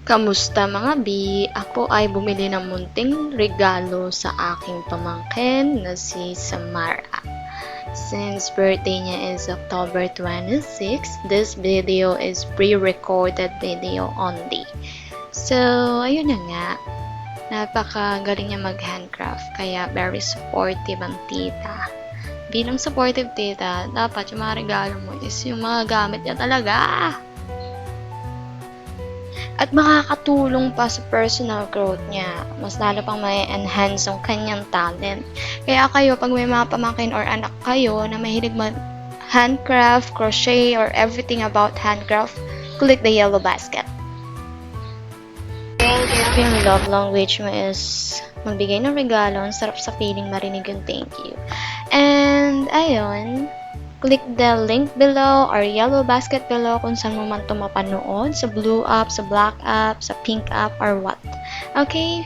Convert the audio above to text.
Kamusta mga bi? Ako ay bumili ng munting regalo sa aking pamangkin na si Samara. Since birthday niya is October 26, this video is pre-recorded video only. So, ayun na nga. Napakagaling niya mag-handcraft, kaya very supportive ang tita. Bilang supportive tita, dapat yung mga regalo mo is yung mga gamit niya talaga. At makakatulong pa sa personal growth niya. Mas lalo pang may enhance ang kanyang talent. Kaya kayo, pag may mga pamangkin or anak kayo na mahilig handcraft, crochet, or everything about handcraft, click the yellow basket. If yung love language mo is magbigay ng regalo, ang sarap sa feeling marinig yung thank you. And, ayun, click the link below or yellow basket below kung saan mo man ito mapanood, sa blue app, sa black app, sa pink app, or what. Okay?